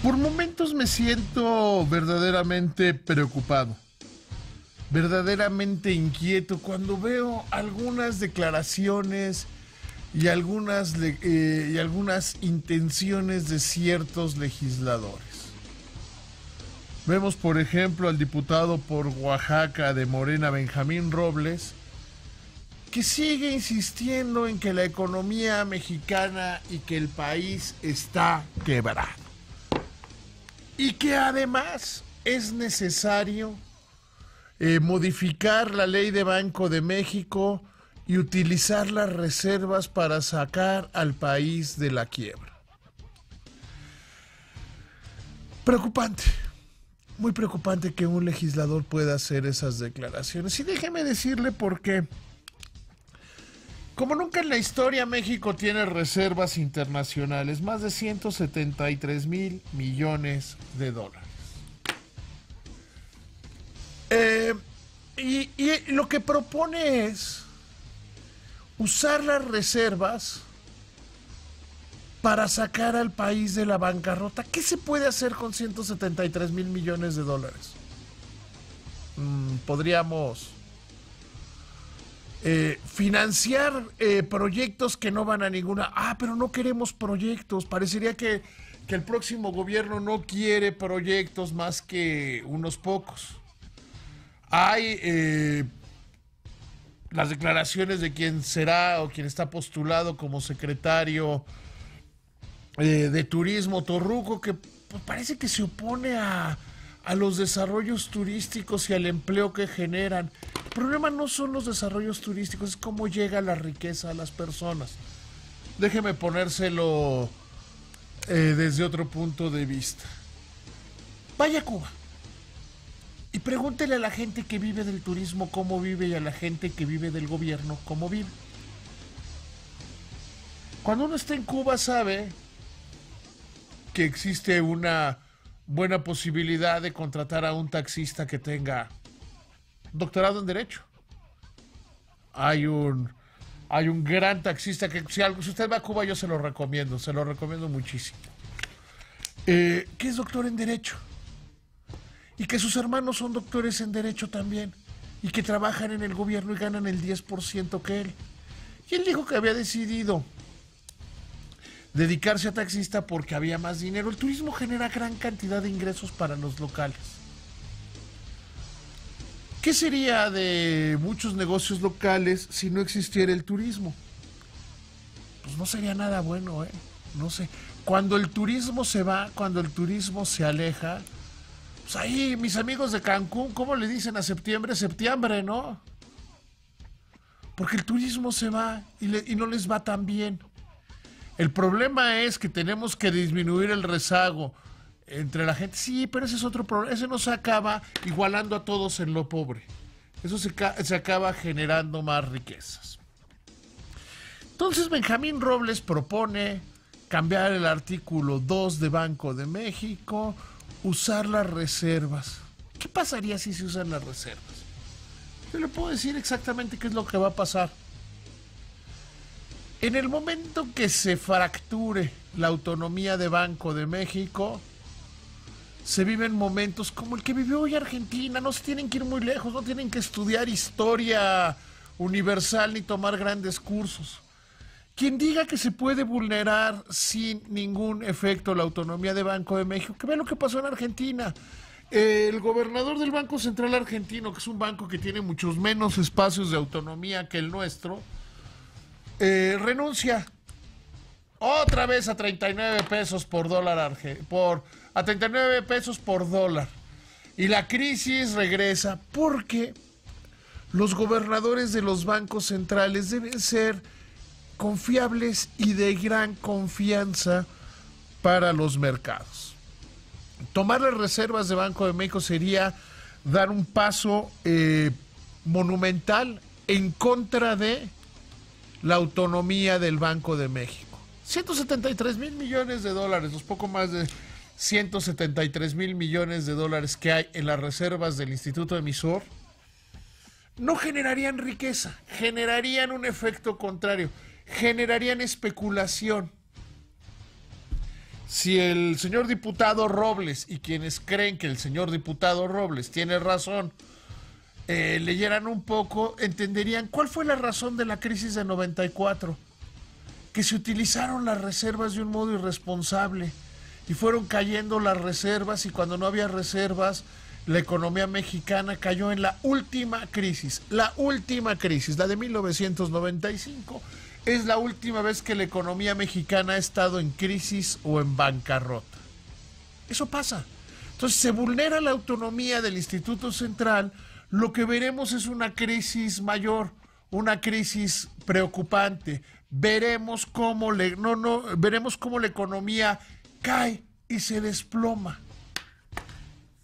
Por momentos me siento verdaderamente preocupado, verdaderamente inquieto cuando veo algunas declaraciones y algunas intenciones de ciertos legisladores. Vemos, por ejemplo, al diputado por Oaxaca de Morena, Benjamín Robles, que sigue insistiendo en que la economía mexicana y que el país está quebrado. Y que además es necesario modificar la ley de Banco de México y utilizar las reservas para sacar al país de la quiebra. Preocupante, muy preocupante que un legislador pueda hacer esas declaraciones. Y déjeme decirle por qué. Como nunca en la historia, México tiene reservas internacionales, más de 173,000 millones de dólares. Y lo que propone es usar las reservas para sacar al país de la bancarrota. ¿Qué se puede hacer con 173,000 millones de dólares? Podríamos financiar proyectos que no van a ninguna. Pero no queremos proyectos. Parecería que el próximo gobierno no quiere proyectos más que unos pocos. Hay las declaraciones de quien será o quien está postulado como secretario de Turismo, Torruco, que pues, parece que se opone a los desarrollos turísticos y al empleo que generan. El problema no son los desarrollos turísticos, es cómo llega la riqueza a las personas. Déjeme ponérselo desde otro punto de vista. Vaya a Cuba y pregúntele a la gente que vive del turismo cómo vive y a la gente que vive del gobierno cómo vive. Cuando uno está en Cuba sabe que existe una buena posibilidad de contratar a un taxista que tenga doctorado en Derecho. Hay un gran taxista que si usted va a Cuba yo se lo recomiendo muchísimo. Que es doctor en Derecho. Y que sus hermanos son doctores en Derecho también. Y que trabajan en el gobierno y ganan el 10% que él. Y él dijo que había decidido dedicarse a taxista porque había más dinero. El turismo genera gran cantidad de ingresos para los locales. ¿Qué sería de muchos negocios locales si no existiera el turismo? Pues no sería nada bueno, no sé. Cuando el turismo se va, cuando el turismo se aleja, pues ahí mis amigos de Cancún, ¿cómo le dicen a septiembre? Septiembre, ¿no? Porque el turismo se va y no les va tan bien. El problema es que tenemos que disminuir el rezago entre la gente. Sí, pero ese es otro problema. Ese no se acaba igualando a todos en lo pobre. Eso se acaba generando más riquezas. Entonces Benjamín Robles propone cambiar el artículo 2 de Banco de México, usar las reservas. ¿Qué pasaría si se usan las reservas? Yo le puedo decir exactamente qué es lo que va a pasar. En el momento que se fracture la autonomía de Banco de México, se viven momentos como el que vivió hoy Argentina. No se tienen que ir muy lejos, no tienen que estudiar historia universal ni tomar grandes cursos. Quien diga que se puede vulnerar sin ningún efecto la autonomía de Banco de México, que vea lo que pasó en Argentina. El gobernador del Banco Central Argentino, que es un banco que tiene muchos menos espacios de autonomía que el nuestro, renuncia otra vez a 39 pesos por dólar, a 39 pesos por dólar. Y la crisis regresa porque los gobernadores de los bancos centrales deben ser confiables y de gran confianza para los mercados. Tomar las reservas de Banco de México sería dar un paso monumental en contra de la autonomía del Banco de México. 173,000 millones de dólares, los poco más de 173,000 millones de dólares que hay en las reservas del Instituto Emisor, no generarían riqueza, generarían un efecto contrario, generarían especulación. Si el señor diputado Robles y quienes creen que el señor diputado Robles tiene razón, leyeran un poco, entenderían cuál fue la razón de la crisis de 94. Que se utilizaron las reservas de un modo irresponsable y fueron cayendo las reservas, y cuando no había reservas, la economía mexicana cayó en la última crisis, la de 1995. Es la última vez que la economía mexicana ha estado en crisis o en bancarrota. Eso pasa. Entonces se vulnera la autonomía del Instituto Central. Lo que veremos es una crisis mayor, una crisis preocupante. Veremos cómo la economía cae y se desploma.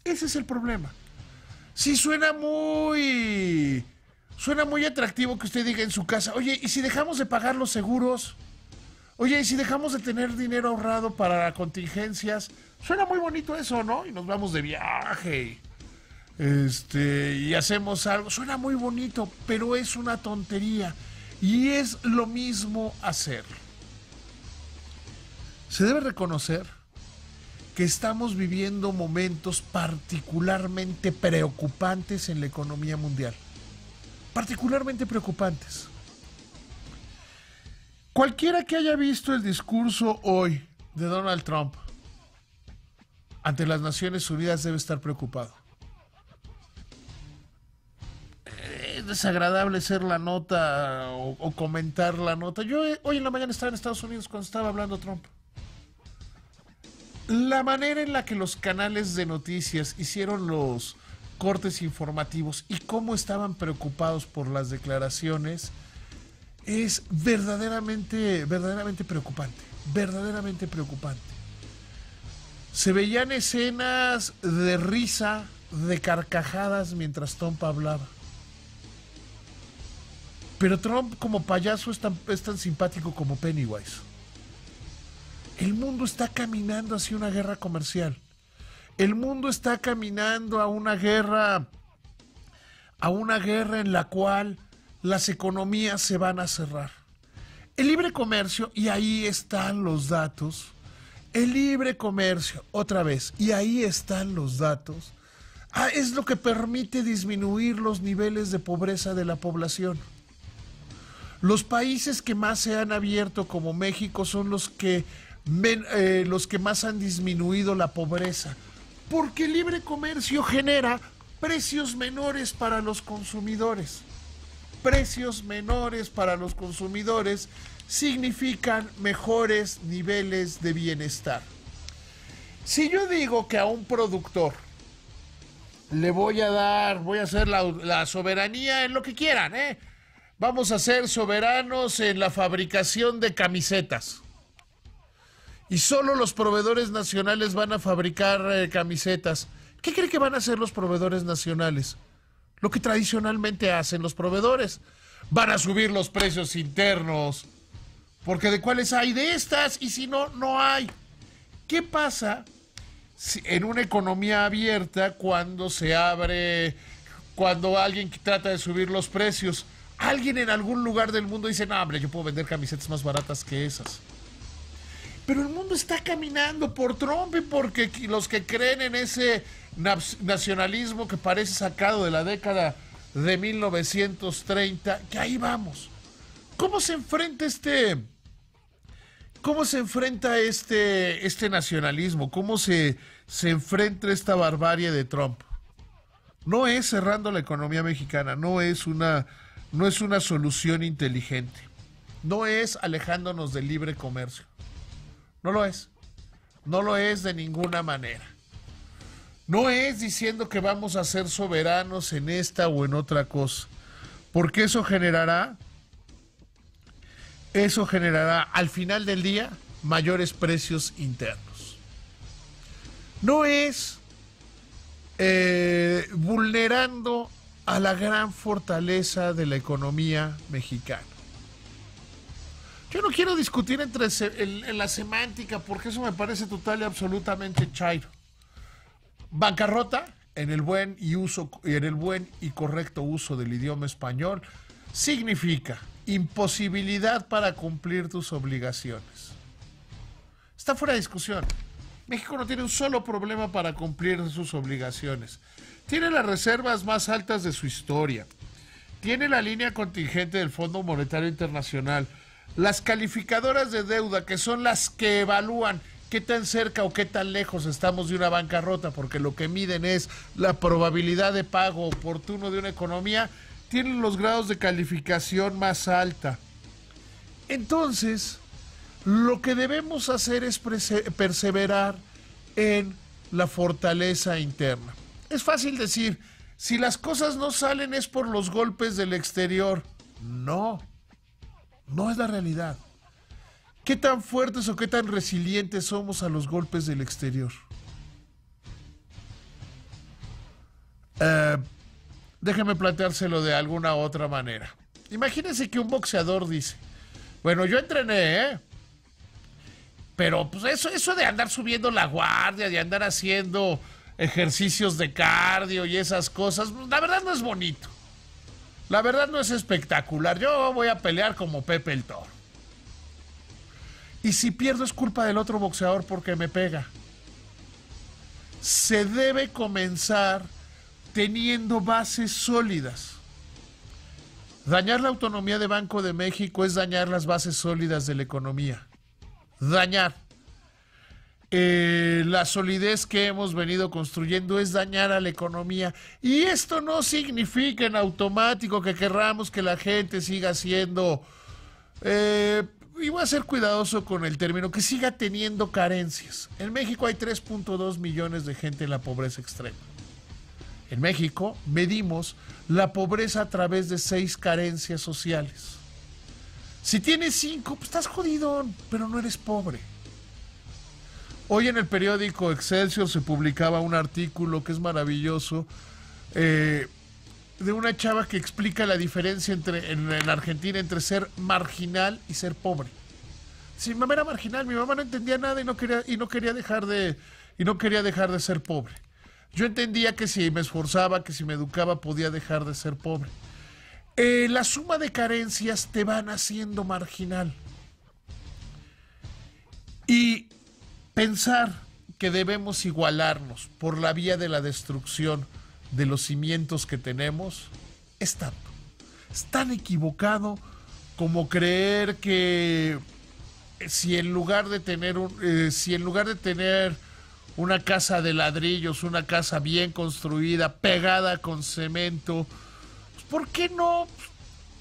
Ese es el problema. Sí, suena muy atractivo que usted diga en su casa, oye, ¿y si dejamos de pagar los seguros? Oye, ¿y si dejamos de tener dinero ahorrado para contingencias? Suena muy bonito eso, ¿no? Y nos vamos de viaje y hacemos algo. Suena muy bonito, pero es una tontería. Y es lo mismo hacerlo. Se debe reconocer que estamos viviendo momentos particularmente preocupantes en la economía mundial. Particularmente preocupantes. Cualquiera que haya visto el discurso hoy de Donald Trump ante las Naciones Unidas debe estar preocupado. Es desagradable hacer la nota o comentar la nota. Yo hoy en la mañana estaba en Estados Unidos cuando estaba hablando Trump. La manera en la que los canales de noticias hicieron los cortes informativos y cómo estaban preocupados por las declaraciones es verdaderamente preocupante. Verdaderamente preocupante. Se veían escenas de risa, de carcajadas mientras Trump hablaba. Pero Trump como payaso es tan simpático como Pennywise. El mundo está caminando hacia una guerra comercial. El mundo está caminando a una guerra en la cual las economías se van a cerrar. El libre comercio, y ahí están los datos, el libre comercio, otra vez, y ahí están los datos, es lo que permite disminuir los niveles de pobreza de la población. Los países que más se han abierto, como México, son los que más han disminuido la pobreza, porque el libre comercio genera precios menores para los consumidores. Precios menores para los consumidores significan mejores niveles de bienestar. Si yo digo que a un productor voy a hacer la soberanía en lo que quieran, vamos a ser soberanos en la fabricación de camisetas. Y solo los proveedores nacionales van a fabricar camisetas. ¿Qué cree que van a hacer los proveedores nacionales? Lo que tradicionalmente hacen los proveedores. Van a subir los precios internos. Porque ¿de cuáles hay? De estas. Y si no, no hay. ¿Qué pasa en una economía abierta cuando alguien trata de subir los precios? Alguien en algún lugar del mundo dice, no, hombre, yo puedo vender camisetas más baratas que esas. Pero el mundo está caminando por Trump y porque los que creen en ese nacionalismo que parece sacado de la década de 1930, que ahí vamos. ¿Cómo se enfrenta este nacionalismo? ¿Cómo se enfrenta esta barbarie de Trump? No es cerrando la economía mexicana, no es una solución inteligente. No es alejándonos del libre comercio. No lo es. No lo es de ninguna manera. No es diciendo que vamos a ser soberanos en esta o en otra cosa. Porque eso generará al final del día mayores precios internos. No es vulnerando a la gran fortaleza de la economía mexicana. Yo no quiero discutir en la semántica porque eso me parece total y absolutamente chairo. Bancarrota, en el buen y correcto uso del idioma español, significa imposibilidad para cumplir tus obligaciones. Está fuera de discusión. México no tiene un solo problema para cumplir sus obligaciones. Tiene las reservas más altas de su historia. Tiene la línea contingente del Fondo Monetario Internacional. Las calificadoras de deuda, que son las que evalúan qué tan cerca o qué tan lejos estamos de una bancarrota, porque lo que miden es la probabilidad de pago oportuno de una economía, tienen los grados de calificación más alta. Entonces, lo que debemos hacer es perseverar en la fortaleza interna. Es fácil decir, si las cosas no salen es por los golpes del exterior. No, no es la realidad. ¿Qué tan fuertes o qué tan resilientes somos a los golpes del exterior? Déjeme planteárselo de alguna otra manera. Imagínense que un boxeador dice, bueno, yo entrené, pero pues eso de andar subiendo la guardia, de andar haciendo ejercicios de cardio y esas cosas, la verdad no es bonito. La verdad no es espectacular. Yo voy a pelear como Pepe el Toro. Y si pierdo es culpa del otro boxeador porque me pega. Se debe comenzar teniendo bases sólidas. Dañar la autonomía de Banco de México es dañar las bases sólidas de la economía. Dañar. La solidez que hemos venido construyendo es dañar a la economía. Y esto no significa en automático que querramos que la gente siga siendo... y voy a ser cuidadoso con el término, que siga teniendo carencias. En México hay 3.2 millones de gente en la pobreza extrema. En México medimos la pobreza a través de 6 carencias sociales. Si tienes 5, pues estás jodido, pero no eres pobre. Hoy en el periódico Excelsior se publicaba un artículo que es maravilloso, de una chava que explica la diferencia en Argentina entre ser marginal y ser pobre. Si mi mamá era marginal, mi mamá no entendía nada y no quería dejar de ser pobre. Yo entendía que si me esforzaba, que si me educaba, podía dejar de ser pobre. La suma de carencias te van haciendo marginal. Y pensar que debemos igualarnos por la vía de la destrucción de los cimientos que tenemos es tan equivocado como creer que si en lugar de tener una casa de ladrillos, una casa bien construida, pegada con cemento, pues ¿por qué no?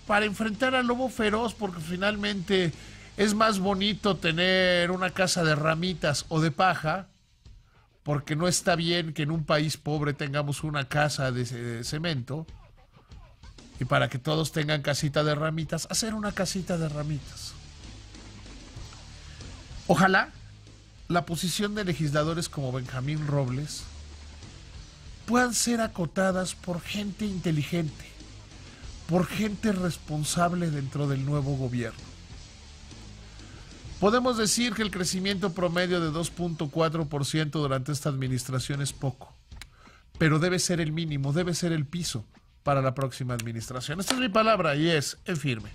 Para enfrentar al lobo feroz, porque finalmente es más bonito tener una casa de ramitas o de paja, porque no está bien que en un país pobre tengamos una casa de cemento, y para que todos tengan casita de ramitas, hacer una casita de ramitas. Ojalá la posición de legisladores como Benjamín Robles puedan ser acotadas por gente inteligente, por gente responsable dentro del nuevo gobierno. Podemos decir que el crecimiento promedio de 2.4% durante esta administración es poco, pero debe ser el mínimo, debe ser el piso para la próxima administración. Esta es mi palabra y es en firme.